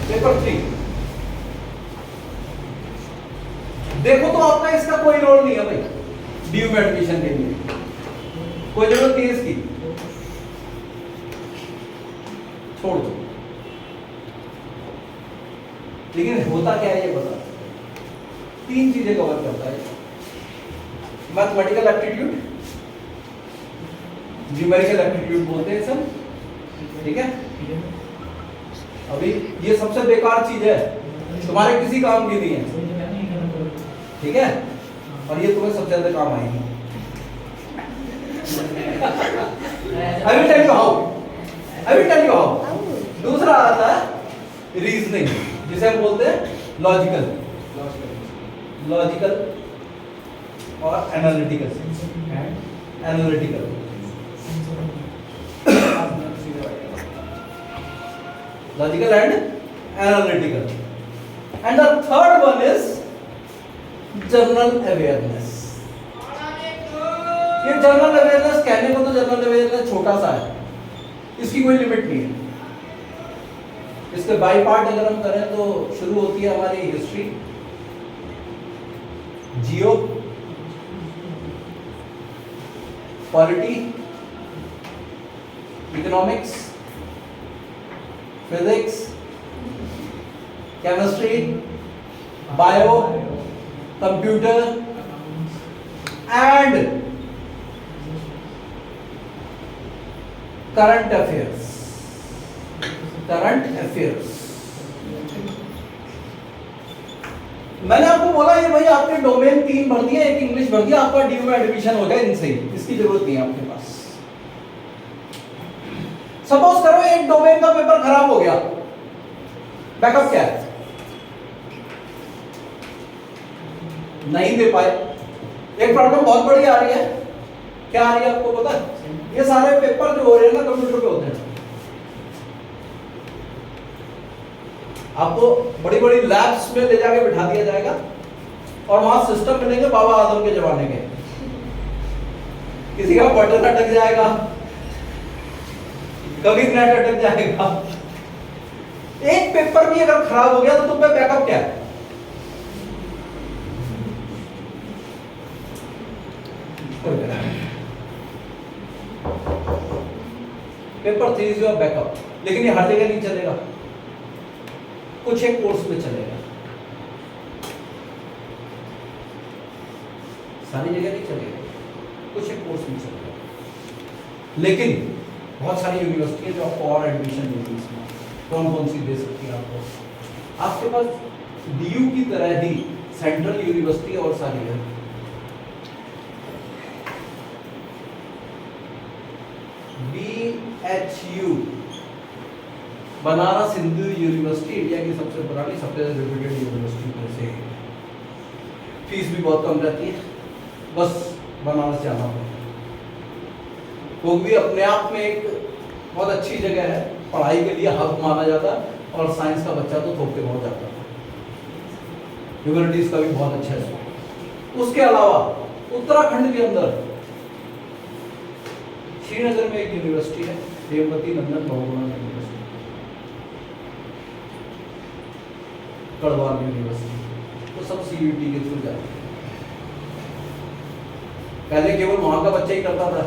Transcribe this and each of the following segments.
Paper 3 देखो तो आपका इसका कोई रोल नहीं है भाई, डीयू में एडमिशन के लिए कोई जरूरत नहीं है इसकी, छोड़ दो। लेकिन होता क्या है ये बता, 3 चीजें कवर करता है। मैथमेटिकल एप्टीट्यूड, न्यूमेरिकल एप्टीट्यूड बोलते हैं सब, ठीक है। अभी ये सबसे बेकार चीज है, तुम्हारे किसी काम की नहीं है, ठीक है, और ये तुम्हें सबसे ज्यादा काम आएगी। I will tell you how. I will tell you how. दूसरा आता है रीजनिंग, जिसे हम बोलते हैं लॉजिकल और analytical. Logical and analytical. And the third one is general awareness. ये जनरल अवेयरनेस कहने को तो जनरल अवेयरनेस छोटा सा है, इसकी कोई लिमिट नहीं है। इसके बाई पार्ट अगर हम करें तो शुरू होती है हमारी history, Jio, polity, economics, physics, chemistry, bio, computer and current affairs. मैंने आपको बोला ये भाई आपके डोमेन 3 भर दिया, एक इंग्लिश भर दिया, आपका डीयू में एडमिशन हो जाए इनसे ही, इसकी जरूरत नहीं है आपके पास। सपोज करो एक डोमेन का पेपर खराब हो गया, बैकअप क्या है? नहीं दे पाए। एक प्रॉब्लम बहुत बड़ी आ रही है, क्या आ रही है आपको पता है? ये सारे पेपर जो हो रहे हैं ना कंप्यूटर पे होते हैं, आपको बड़ी बड़ी लैब्स में ले जाके बिठा दिया जाएगा और वहां सिस्टम मिलेंगे बाबा आदम के जमाने के, किसी का बटन अटक जाएगा, कभी नेट अटक जाएगा। एक पेपर भी अगर खराब हो गया तो तुम पे बैकअप क्या है? Paper 3 is your backup. लेकिन ये हर जगह नहीं चलेगा, कुछ एक कोर्स में चलेगा, सारी जगह नहीं चलेगा, कुछ एक कोर्स में चलेगा। लेकिन बहुत सारी यूनिवर्सिटी है जो आपको और एडमिशन देगी इसमें। कौन कौन सी दे सकती है आपको? आपके पास डीयू की तरह ही सेंट्रल यूनिवर्सिटी और सारी है। BHU, Banaras Hindu university, India की सबसे पुरानी, सबसे रेप्यूटेड यूनिवर्सिटी में से। फीस भी बहुत कम रहती है, बस बनारस जाना पड़ता है। वो भी अपने आप में एक बहुत अच्छी जगह है, पढ़ाई के लिए हब माना जाता है, और साइंस का बच्चा तो थोक के बहुत जाता है। ह्यूमैनिटीज का भी बहुत अच्छा है। उसके अलावा उत्तराखंड के अंदर श्रीनगर में एक यूनिवर्सिटी है, हेमवती नंदन बहुगुणा यूनिवर्सिटी, गढ़वाल यूनिवर्सिटी, तो सब सीयूटी के थ्रू जाते हैं। पहले केवल वहां का बच्चा ही करता था,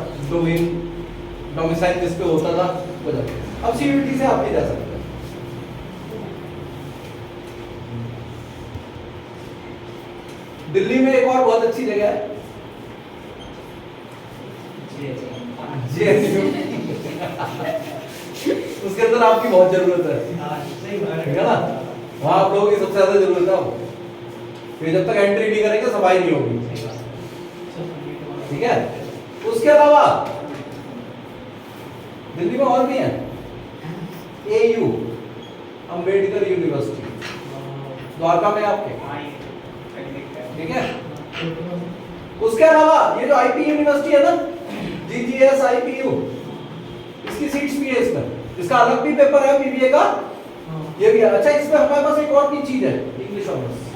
डोमिसाइल जिस पे होता था वो जाते हैं। अब सीयूटी से आप भी जा सकते हैं। दिल्ली में एक और बहुत अच्छी जगह है, JNU। उसके अंदर आपकी बहुत जरूरत है ना, वहां आप लोगों की सबसे ज्यादा जरूरत है। फिर जब तक एंट्री नहीं करेंगे सफाई नहीं होगी, ठीक है। उसके अलावा दिल्ली में और भी है, AU, अम्बेडकर यूनिवर्सिटी, द्वारका में आपके, ठीक है। उसके अलावा ये जो IP यूनिवर्सिटी है ना, GGS IPU, इसकी सीट्स भी है इसमें, इसका अलग भी पेपर है BBA का, ये भी है। अच्छा, इसमें हमारे पास एक और भी चीज है, इंग्लिश ऑनर्स।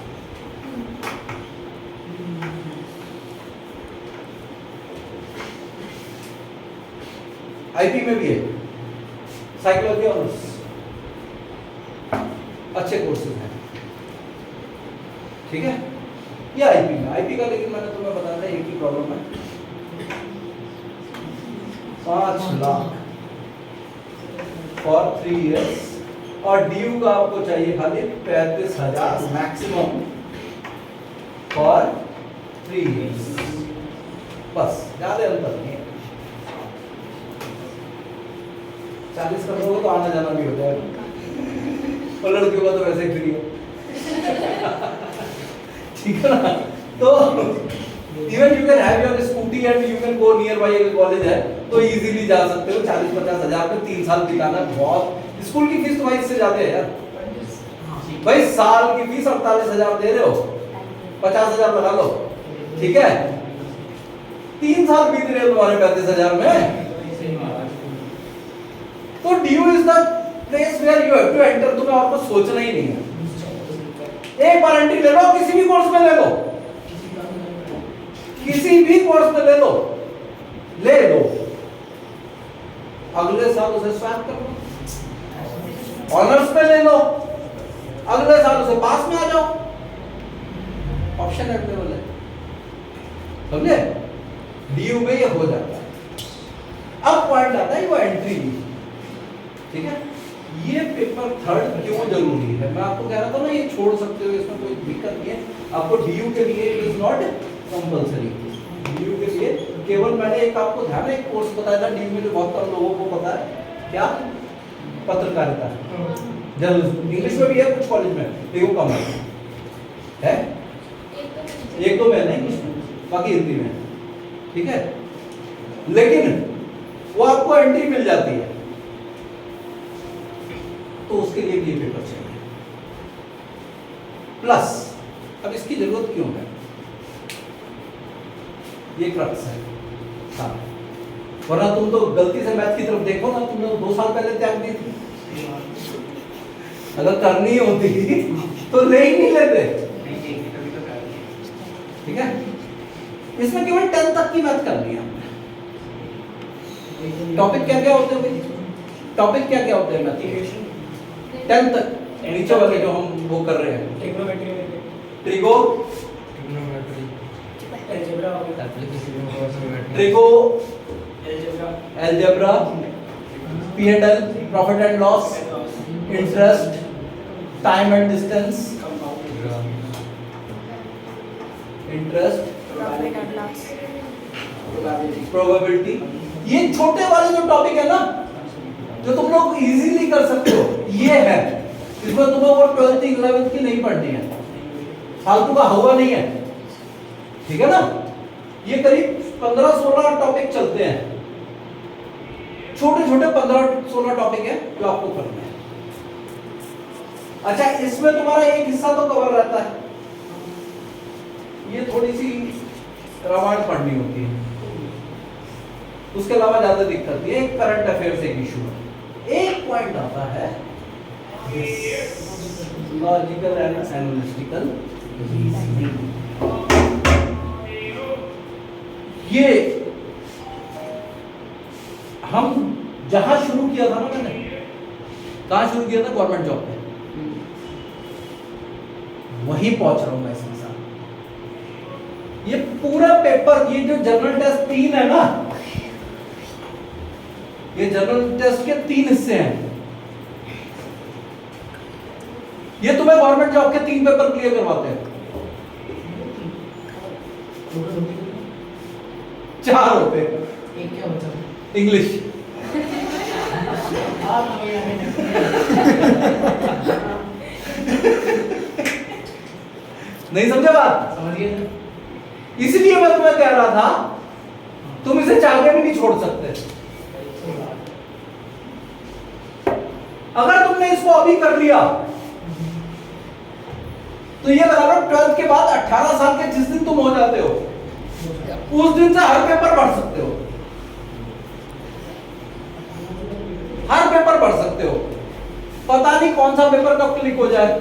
IP में भी है, साइकोलॉजी ऑनर्स, अच्छे कोर्सेज हैं, ठीक है। ये आईपी का, लेकिन मैंने तुम्हें बताया था एक ही प्रॉब्लम है, 5 लाख फॉर 3 इयर्स, और ड्यू का आपको चाहिए खाली 35,000 मैक्सिमम फॉर 3 इयर्स, बस, ज्यादा अंतर नहीं है। 40 कर दोगे तो आना जाना भी हो जाएगा, और लड़कियों का तो वैसे ही फ्री है, ठीक है ना। तो even you can have your scooty and you can go near by, अगर कॉलेज है तो इजीली जा सकते हो। 40-50 हजार पे 3 साल बिताना बहुत, स्कूल की फीस तो भाई इससे ज्यादा है यार भाई, साल की फीस 48,000 दे रहे हो, 50,000 लगा लो, ठीक है। 3 साल बीत रहे हो तुम्हारे 35,000 में, तो due is the place where you have to enter, तुम्हें और कुछ सोचना ही नहीं है। एक बार एंट्री ले लो, किसी भी कोर्स में ले लो, किसी भी कोर्स में ले लो, अगले साल उसे स्वैप कर लो, ऑनर्स में ले लो, अगले साल उसे पास में आ जाओ, ऑप्शन अवेलेबल है, समझे। ड्यू में ये हो जाता है। अब पॉइंट आता है वो एंट्री, ठीक है। ये पेपर थर्ड क्यों जरूरी है, मैं आपको कह रहा था ना, ये छोड़ सकते हो, इसमें कोई दिक्कत नहीं है। आपको ड्यू के लिए it is not compulsory, due के लिए केवल मैंने एक आपको ध्यान है, एक कोर्स बताया था ड्यू में जो बहुत कम लोगों को पता है, क्या, पत्रकारिता, जर्नलिज्म, इंग्लिश में भी है कुछ कॉलेज में, लेकिन कम है, एक दो में नहीं, बाकी हिंदी में, ठीक है। लेकिन वो आपको एंट्री मिल जाती है, तो उसके लिए भी ये पेपर चाहिए। प्लस अब इसकी जरूरत क्यों है, ये क्रक्स है, हाँ, वरना तुम तो गलती से मैथ की तरफ देखो ना, तुमने 2 साल पहले त्याग दी थी, अगर करनी होती तो ले ही नहीं लेते, ठीक है। इसमें केवल 10 तक की मैथ करनी है। टॉपिक क्या क्या होते हैं, टॉपिक क्या क्या होते हैं मैथ 10 तक, नीचे वाले जो हम वो कर रहे हैं, trigo, algebra, P&L, profit and loss, interest, time and distance, interest, probability, ये छोटे वाले जो टॉपिक है ना, जो तुम लोग इजीली कर सकते हो, ये है। इसमें तुम्हें वो 12th 11th की नहीं पढ़नी है, फालतू का हुआ नहीं है, ठीक है ना। ये करीब 15-16 टॉपिक चलते हैं, छोटे छोटे 15-16 टॉपिक है जो आपको करना है। अच्छा, इसमें तुम्हारा एक हिस्सा तो कवर रहता है, ये थोड़ी सी रामायण पढ़नी होती है, उसके अलावा ज्यादा दिक्कत नहीं है। एक करंट अफेयर्स एक इशू है, एक पॉइंट आता है लॉजिकल एंड एनालिटिकल रीजनिंग। ये हम जहां शुरू किया था ना, मैंने कहां शुरू किया था, गवर्नमेंट जॉब पे, वहीं पहुंच रहा हूं मैं इसके साथ। ये पूरा पेपर, ये जो जनरल टेस्ट 3 है ना, ये जनरल टेस्ट के 3 हिस्से हैं। ये तुम्हें गवर्नमेंट जॉब के 3 पेपर क्लियर करवाते हैं, 4 होते हैं, एक क्या बचा, इंग्लिश। नहीं समझे बात, समझ गए। इसलिए मैं तुम्हें कह रहा था तुम इसे चाह के भी नहीं छोड़ सकते। अगर तुमने इसको अभी कर लिया तो ये लगा लो 12th के बाद 18 साल के जिस दिन तुम हो जाते हो उस दिन से हर पेपर पढ़ सकते हो, हर पेपर पढ़ सकते हो। पता नहीं कौन सा पेपर कब क्लिक हो जाए।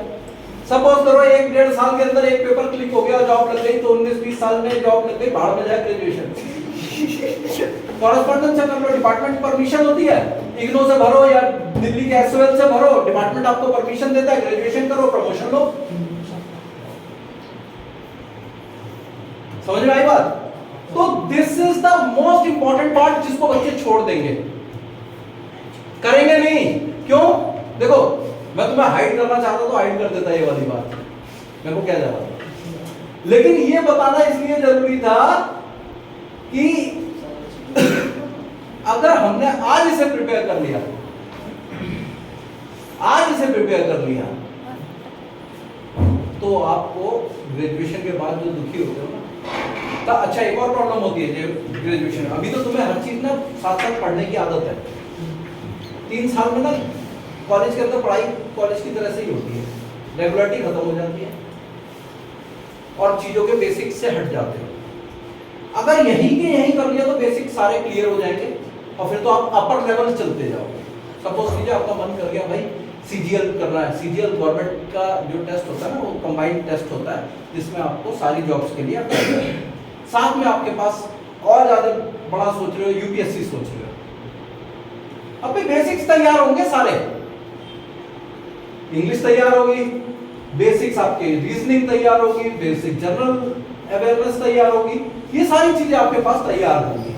सपोज करो 1-1.5 साल के अंदर एक पेपर क्लिक हो गया, जॉब लग गई, तो 19-20 साल में जॉब लग गई, बाहर में जाए ग्रेजुएशन। कॉरेस्पॉन्डेंस से कर लो, डिपार्टमेंट परमिशन होती है, इग्नो से भरो या दिल्ली के एसओएल से भरो, डिपार्टमेंट आपको परमिशन देता है, ग्रेजुएशन करो, प्रमोशन लो। समझ में आई बात? तो this is the most important part जिसको बच्चे छोड़ देंगे, करेंगे नहीं। क्यों? देखो मैं तुम्हें हाइड करना चाहता तो हाइड कर देता ये वाली बात, मेरे को क्या जा रहा था, लेकिन ये बताना इसलिए जरूरी था कि अगर हमने आज इसे प्रिपेयर कर लिया, आज इसे प्रिपेयर कर लिया, तो आपको ग्रेजुएशन के बाद जो दुखी होते हो ना, तो अच्छा एक और प्रॉब्लम होती है ग्रेजुएशन में, अभी तो तुम्हें हर चीज ना साथ साथ पढ़ने की आदत है, 3 साल में ना कॉलेज के अंदर पढ़ाई कॉलेज की तरह से ही होती है, रेगुलरिटी खत्म हो जाती है और चीजों के बेसिक्स से हट जाते हो। अगर यही के यही कर लिया तो बेसिक सारे क्लियर हो जाएंगे और फिर तो आप अपर लेवल चलते जाओगे। सपोज कीजिए आपका मन कर गया भाई सीजीएल करना है, सीजीएल गवर्नमेंट का जो टेस्ट होता है ना वो कंबाइंड टेस्ट होता है जिसमें आपको सारी जॉब्स के लिए अप्लाई करना है, साथ में आपके पास और ज्यादा बड़ा सोच रहे हो, यूपीएससी सोच रहे हो, अब बेसिक्स तैयार होंगे सारे, इंग्लिश तैयार होगी, बेसिक्स आपके रीजनिंग तैयार होगी, बेसिक जनरल अवेयरनेस तैयार होगी, ये सारी चीजें आपके पास तैयार होंगी।